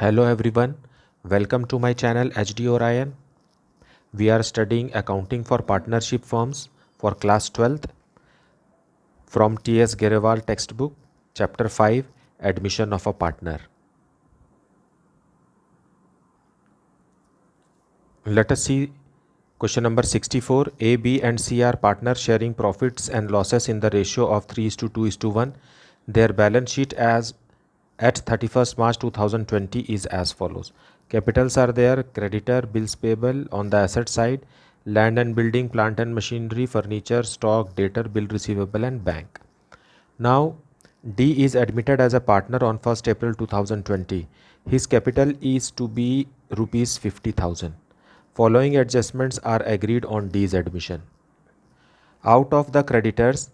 Hello everyone, welcome to my channel XII ORION. We are studying accounting for partnership firms for class 12th from T.S. Grewal textbook, chapter 5, admission of a partner. Let us see question number 64. A, B and C are partners sharing profits and losses in the ratio of 3:2:1. Their balance sheet as at 31st March 2020 is as follows. Capitals are there, creditor, bills payable on the asset side, land and building, plant and machinery, furniture, stock, debtor, bill receivable and bank. Now D is admitted as a partner on 1st April 2020. His capital is to be rupees 50,000. Following adjustments are agreed on D's admission. Out of the creditors,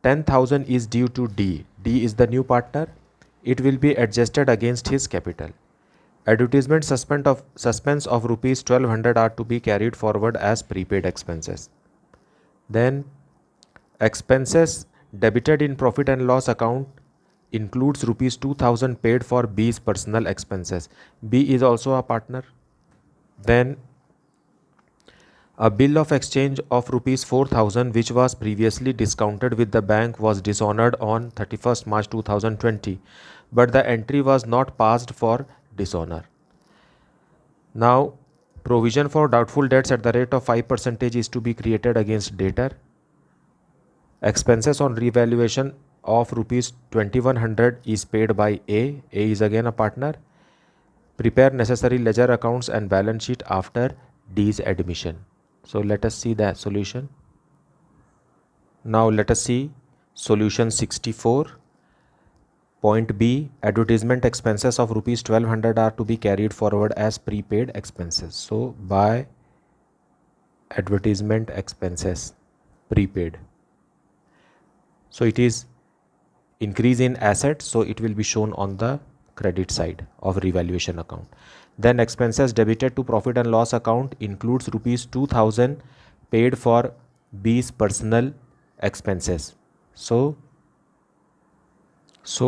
10,000 is due to D. D is the new partner. It will be adjusted against his capital. Advertisement suspense of rupees 1200 are to be carried forward as prepaid expenses. Then expenses debited in profit and loss account includes rupees 2000 paid for B's personal expenses. B is also a partner. Then a bill of exchange of rupees 4000 which was previously discounted with the bank was dishonored on 31st March 2020, but the entry was not passed for dishonor. Now provision for doubtful debts at the rate of 5% is to be created against debtor. Expenses on revaluation of rupees 2100 is paid by A. A is again a partner. Prepare necessary ledger accounts and balance sheet after D's admission. So let us see the solution. Now let us see solution 64. Point B, advertisement expenses of rupees 1200 are to be carried forward as prepaid expenses. So by advertisement expenses prepaid. So it is increase in assets, so it will be shown on the credit side of revaluation account. Then expenses debited to profit and loss account includes rupees 2000 paid for B's personal expenses. So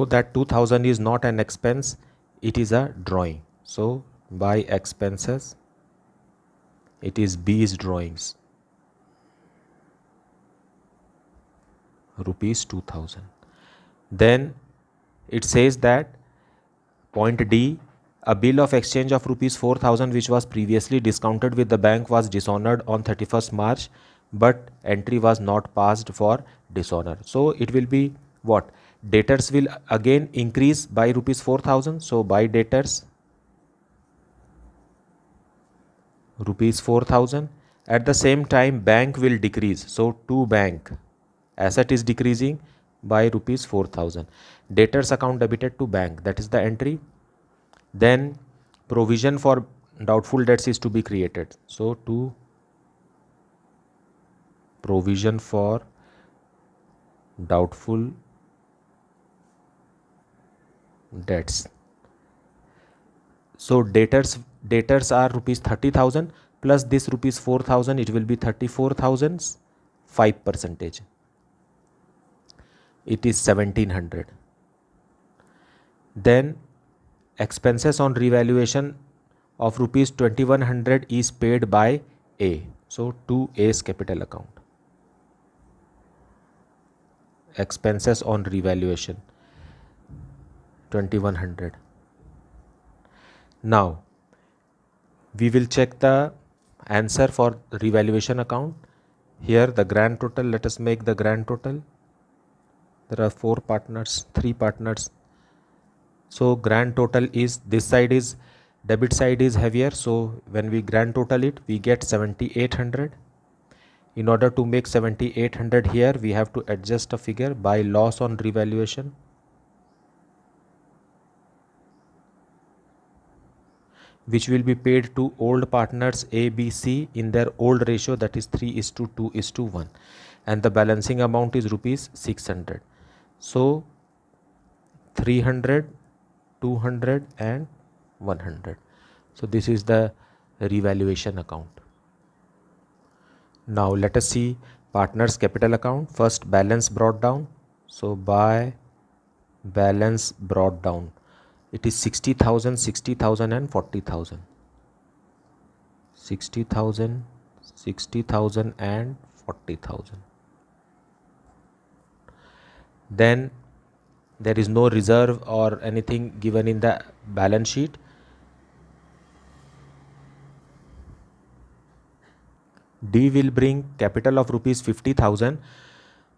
that 2000 is not an expense, it is a drawing. So by expenses, it is B's drawings, rupees 2000. Then it says that point D, a bill of exchange of rupees 4000 which was previously discounted with the bank was dishonored on 31st March, but entry was not passed for dishonor. So it will be what? Debtors will again increase by rupees 4000. So by debtors rupees 4000. At the same time bank will decrease. So to bank asset is decreasing by rupees 4000. Debtors account debited to bank, that is the entry. Then provision for doubtful debts is to be created. So to provision for doubtful debts. So debtors are rupees 30,000 plus this rupees 4000, it will be 34,000's 5%. It is 1700. Then expenses on revaluation of rupees 2100 is paid by A. So to A's capital account. Expenses on revaluation 2100. Now we will check the answer for revaluation account. Here the grand total, let us make the grand total. There are 3 partners. So grand total is, this side is, debit side is heavier. So when we grand total it, we get 7800. In order to make 7800 here, we have to adjust a figure by loss on revaluation. Which will be paid to old partners A, B, C in their old ratio, that is 3:2:1. And the balancing amount is rupees 600. So 300, 200 and 100. So this is the revaluation account. Now let us see partners capital account. First balance brought down. So by balance brought down, It is 60,000, 60,000 and 40,000. 60,000, 60,000 and 40,000. Then there is no reserve or anything given in the balance sheet. D will bring capital of rupees 50,000,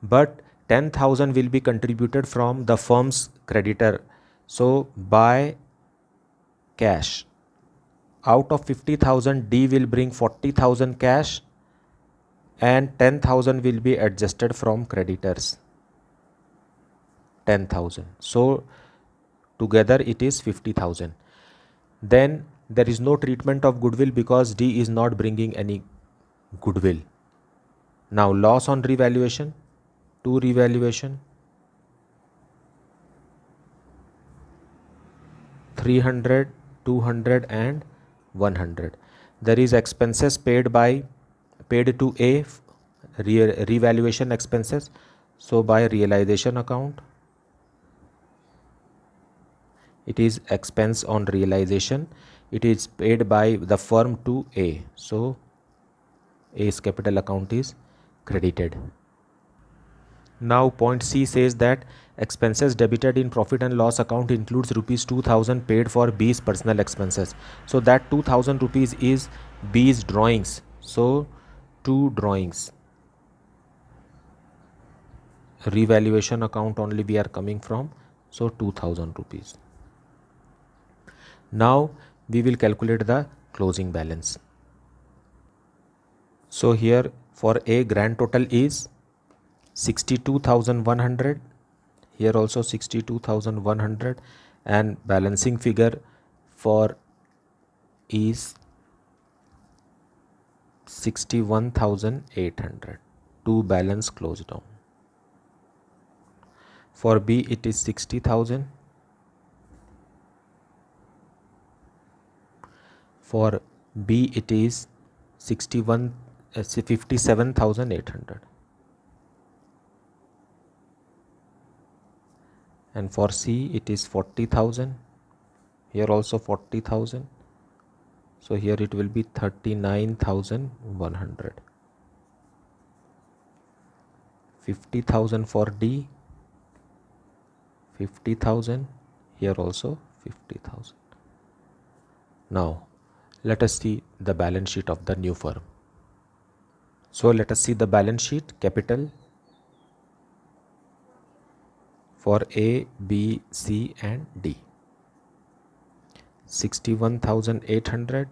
but 10,000 will be contributed from the firm's creditor. So by cash, out of 50,000, D will bring 40,000 cash and 10,000 will be adjusted from creditors. 10,000. So together it is 50,000. Then there is no treatment of goodwill because D is not bringing any goodwill. Now loss on revaluation, to revaluation, 300, 200 and 100. There is expenses paid to A, revaluation expenses. So by realization account, it is expense on realization. It is paid by the firm to A. So A's capital account is credited. Now point C says that expenses debited in profit and loss account includes rupees 2,000 paid for B's personal expenses. So that 2,000 rupees is B's drawings. So 2 drawings. Revaluation account only we are coming from. So 2,000 rupees. Now we will calculate the closing balance. So here for A, grand total is 62,100. Here also 62,100, and balancing figure for is 61,800 to balance closed down. For B it is 60,000. For B it is 57,800. And for C it is 40,000. Here also 40,000. So here it will be 39,100. 50,000 for D. 50,000. Here also 50,000. Now let us see the balance sheet of the new firm. So let us see the balance sheet. Capital for A, B, C and D. 61,800,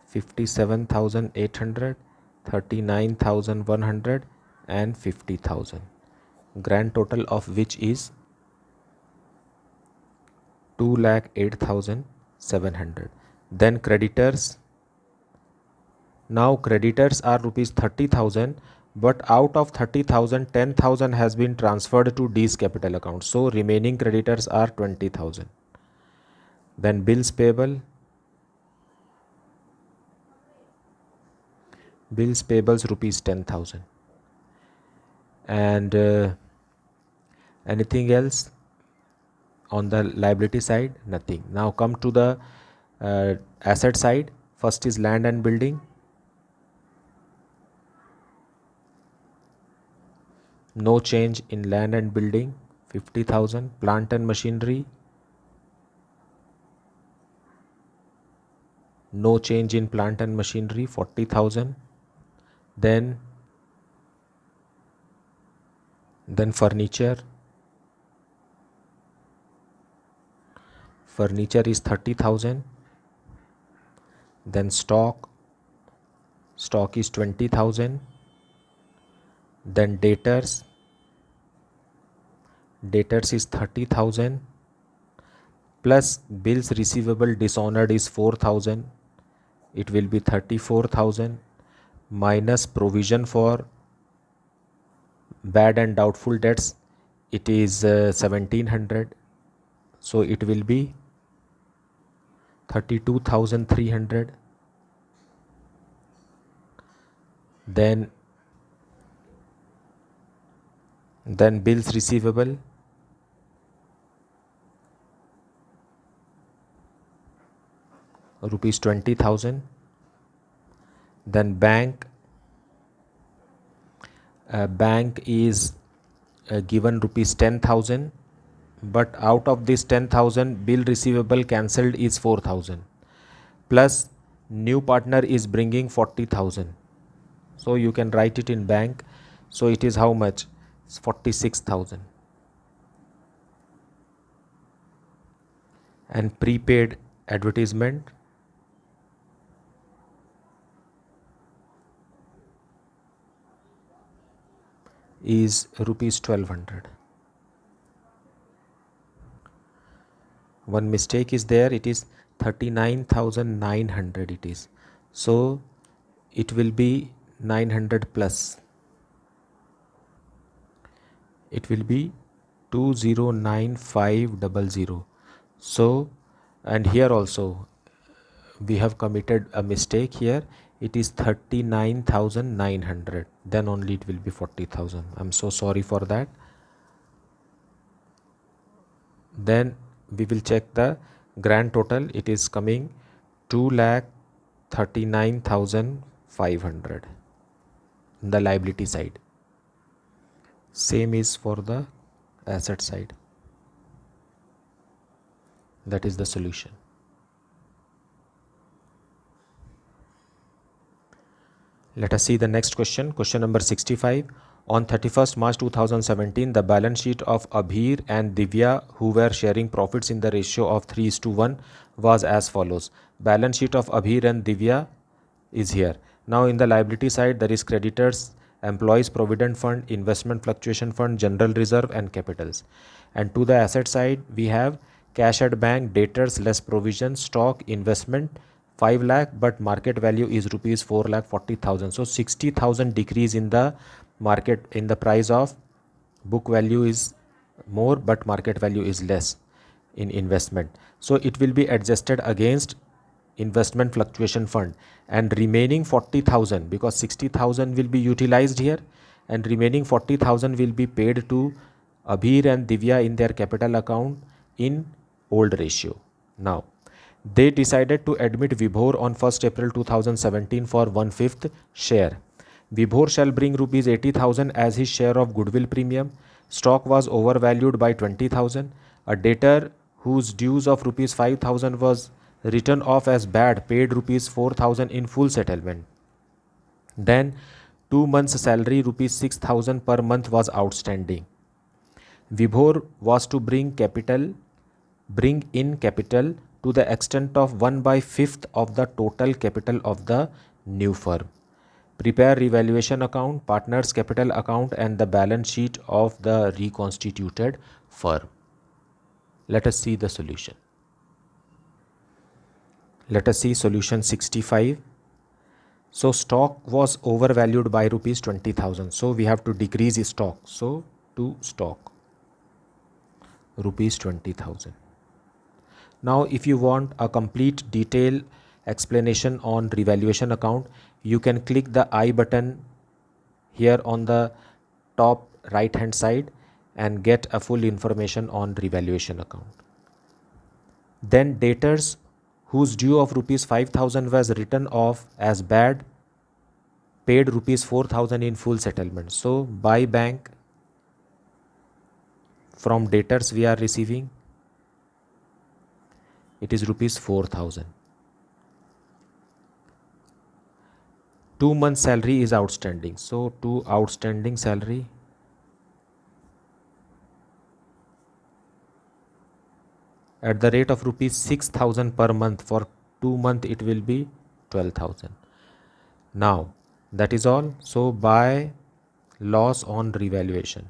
57,800, 39,100 and 50,000. Grand total of which is 2,08,700. Then creditors. Now creditors are rupees 30,000, but out of 30,000, 10,000 has been transferred to D's capital account. So remaining creditors are 20,000. Then bills payable. Bills payables rupees 10,000. And anything else on the liability side? Nothing. Now come to the asset side. First is land and building. No change in land and building, 50,000. Plant and machinery. No change in plant and machinery, 40,000. Then furniture. Furniture is 30,000. Then stock is 20,000. Then debtors is 30,000 plus bills receivable dishonored is 4,000. It will be 34,000 minus provision for bad and doubtful debts. It is 1,700. So it will be 32,300. Then bills receivable rupees 20,000. Then bank is given rupees 10,000, but out of this 10,000 bill receivable cancelled is 4,000, plus new partner is bringing 40,000. So you can write it in bank. So it is how much? It's 46,000. And prepaid advertisement is rupees 1200. One mistake is there, it is 39,900 it is. So it will be 900 plus. It will be 209500. So, and here also we have committed a mistake here. It is 39,900. Then only it will be 40,000. I'm so sorry for that. Then we will check the grand total. It is coming 2,39,500 in the liability side. Same is for the asset side. That is the solution. Let us see the next question. Question number 65. On 31st March 2017, the balance sheet of Abhir and Divya, who were sharing profits in the ratio of 3:1, was as follows. Balance sheet of Abhir and Divya is here. Now in the liability side, there is creditors, employees provident fund, investment fluctuation fund, general reserve and capitals. And to the asset side, we have cash at bank, debtors less provision, stock, investment 5 lakh, but market value is rupees 4,40,000. So 60,000 decrease in the market, in the price of book value is more, but market value is less in investment. So it will be adjusted against investment fluctuation fund, and remaining 40,000, because 60,000 will be utilized here and remaining 40,000 will be paid to Abhir and Divya in their capital account in old ratio. Now they decided to admit Vibhor on 1st April 2017 for 1/5 share. Vibhor shall bring rupees 80,000 as his share of goodwill premium. Stock was overvalued by 20,000. A debtor whose dues of rupees 5,000 was written off as bad paid rupees 4,000 in full settlement. Then 2 months salary rupees 6,000 per month was outstanding. Vibhor was to bring in capital to the extent of 1/5 of the total capital of the new firm. Prepare revaluation account, partners capital account and the balance sheet of the reconstituted firm. Let us see the solution. Let us see solution 65. So stock was overvalued by rupees 20,000. So we have to decrease stock. So to stock rupees 20,000. Now if you want a complete detailed explanation on revaluation account, you can click the I button here on the top right hand side and get a full information on revaluation account. Then debtors whose due of rupees 5,000 was written off as bad paid rupees 4,000 in full settlement. So by bank, from debtors we are receiving, it is rupees 4,000. 2 months salary is outstanding. So to outstanding salary, at the rate of rupees 6,000 per month, for 2 months it will be 12,000. Now that is all. So by loss on revaluation,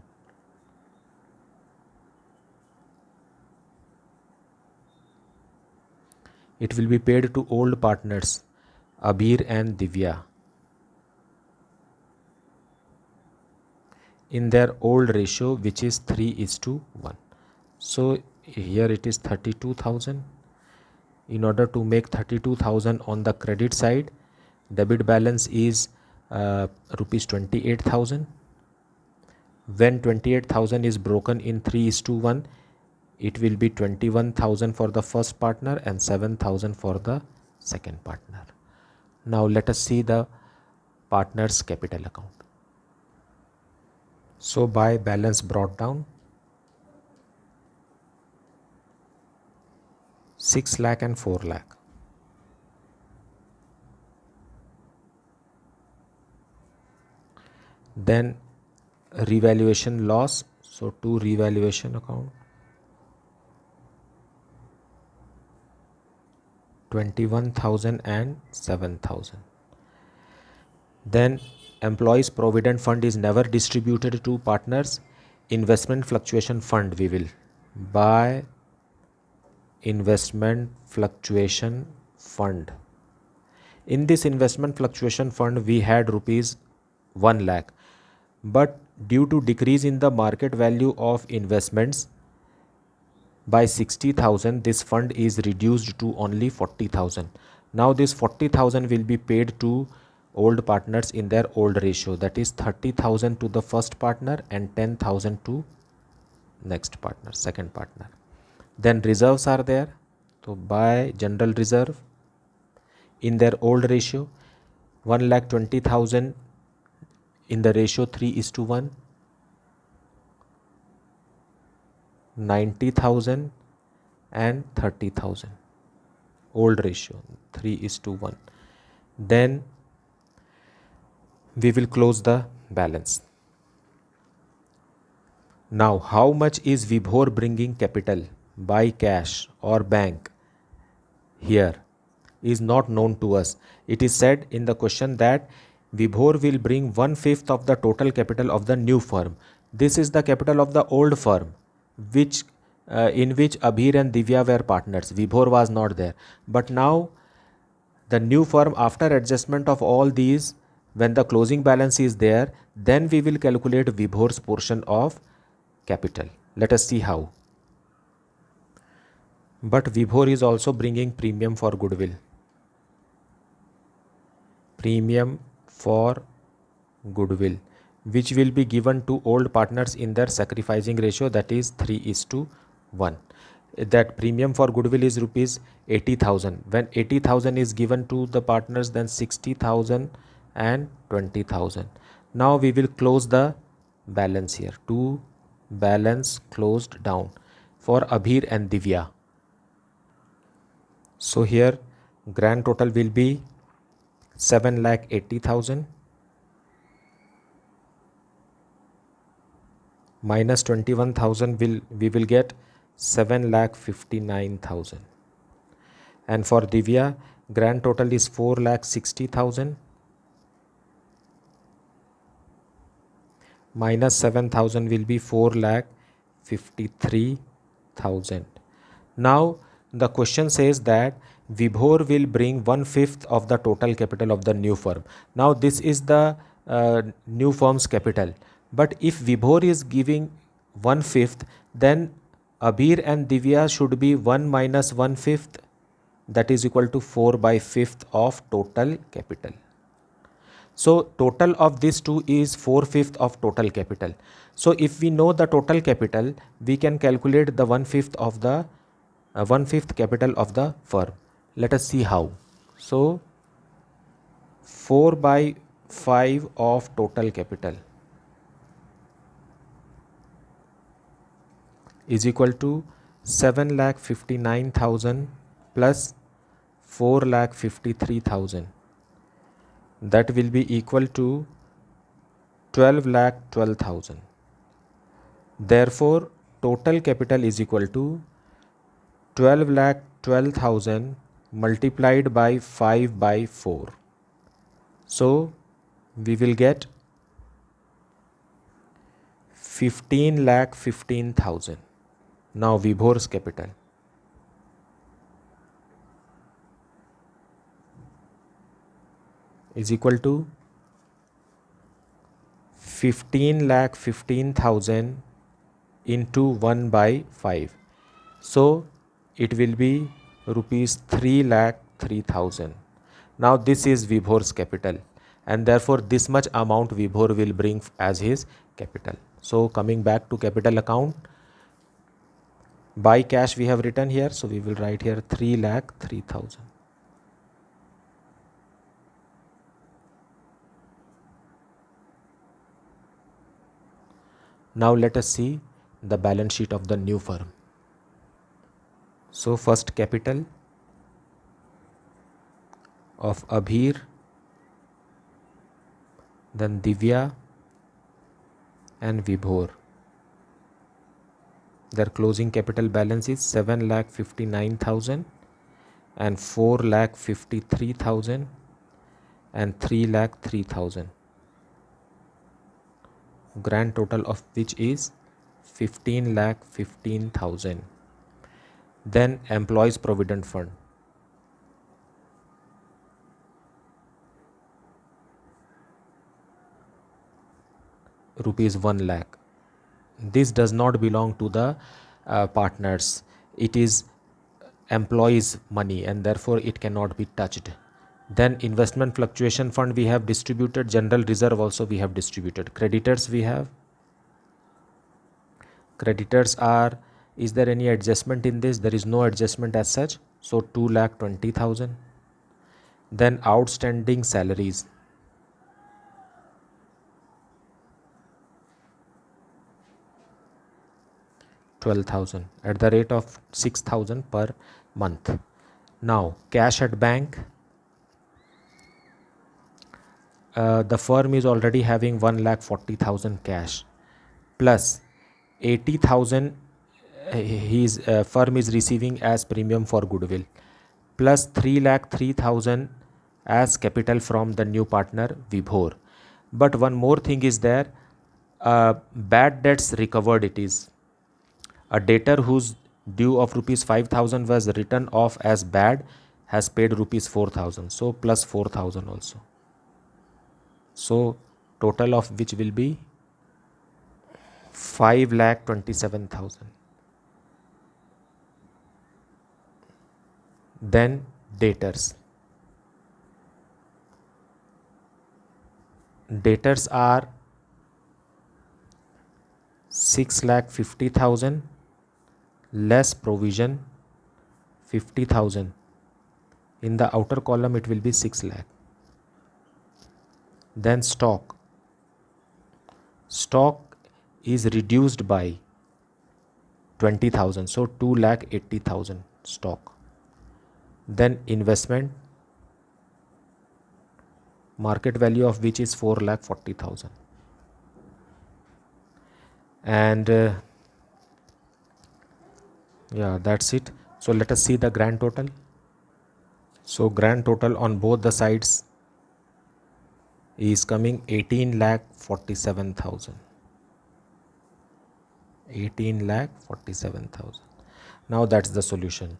it will be paid to old partners Abhir and Divya in their old ratio, which is 3:1. So here it is 32,000. In order to make 32,000 on the credit side, debit balance is rupees 28,000. When 28,000 is broken in 3:1, it will be 21,000 for the first partner and 7,000 for the second partner. Now let us see the partner's capital account. So by balance brought down, 6 lakh and 4 lakh. Then revaluation loss, so to revaluation account, 21,000 and 7,000. Then employees provident fund is never distributed to partners. Investment fluctuation fund, we will buy investment fluctuation fund. In this investment fluctuation fund we had rupees 1 lakh, but due to decrease in the market value of investments by 60,000, this fund is reduced to only 40,000. Now this 40,000 will be paid to old partners in their old ratio, that is 30,000 to the first partner and 10,000 to next partner, second partner. Then reserves are there, so buy general reserve in their old ratio, 1,20,000 in the ratio 3:1, 90,000 and 30,000, old ratio 3:1. Then we will close the balance. Now how much is Vibhor bringing capital by cash or bank here is not known to us. It is said in the question that Vibhor will bring 1/5 of the total capital of the new firm. This is the capital of the old firm, which in which Abhir and Divya were partners. Vibhor was not there. But now the new firm, after adjustment of all these, when the closing balance is there, then we will calculate Vibhor's portion of capital. Let us see how. But Vibhor is also bringing premium for goodwill. Premium for goodwill, which will be given to old partners in their sacrificing ratio, that is 3:1. That premium for goodwill is rupees 80,000. When 80,000 is given to the partners, then 60,000 and 20,000. Now we will close the balance here. To balance closed down for Abhir and Divya. So here grand total will be 7,80,000 minus 21,000 we will get 7,59,000. And for Divya, grand total is 4,60,000 minus 7,000 will be 4,53,000. Now the question says that Vibhor will bring 1/5 of the total capital of the new firm. Now this is the new firm's capital. But if Vibhor is giving 1/5, then Abhir and Divya should be 1 minus 1/5, that is equal to 4/5 of total capital. So total of these two is 4/5 of total capital. So if we know the total capital, we can calculate the 1/5 of the 1/5 capital of the firm. Let us see how. So 4/5 of total capital is equal to 7,59,000 plus 4,53,000. That will be equal to 12,12,000. Therefore, total capital is equal to 12,12,000 multiplied by 5/4. So we will get 15,15,000. Now Vibhor's capital is equal to 15,15,000 into 1/5. So it will be rupees 3,03,000. Now this is Vibhor's capital, and therefore this much amount Vibhor will bring as his capital. So coming back to capital account, by cash we have written here, so we will write here 3,03,000. Now let us see the balance sheet of the new firm. So first capital of Abhir, then Divya and Vibhor. Their closing capital balance is 7,59,000 and 4,53,000 and 3,03,000. Grand total of which is 15,15,000. Then employees provident fund. Rupees 1 lakh. This does not belong to the partners. It is employees' money and therefore it cannot be touched. Then investment fluctuation fund we have distributed. General reserve also we have distributed. Creditors we have. Creditors are, is there any adjustment in this? There is no adjustment as such. So 2,20,000. Then outstanding salaries. 12,000 at the rate of 6,000 per month. Now cash at bank. The firm is already having 1,40,000 cash plus 80,000 his firm is receiving as premium for goodwill plus 3,03,000 as capital from the new partner Vibhor. But one more thing is there, bad debts recovered. It is a debtor whose due of rupees 5,000 was written off as bad has paid rupees 4,000. So plus 4,000 also. So total of which will be 5,27,000. Then debtors. Debtors are 6,50,000 less provision 50,000. In the outer column it will be 6 lakh. Then stock. Stock is reduced by 20,000. So 2,80,000 stock. Then investment, market value of which is 4,40,000. And yeah, that's it. So let us see the grand total. So grand total on both the sides is coming 18,47,000. 18,47,000. Now that's the solution.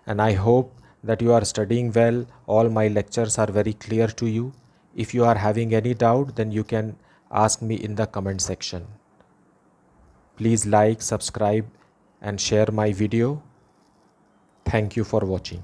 And I hope that you are studying well. All my lectures are very clear to you. If you are having any doubt, then you can ask me in the comment section. Please like, subscribe and share my video. Thank you for watching.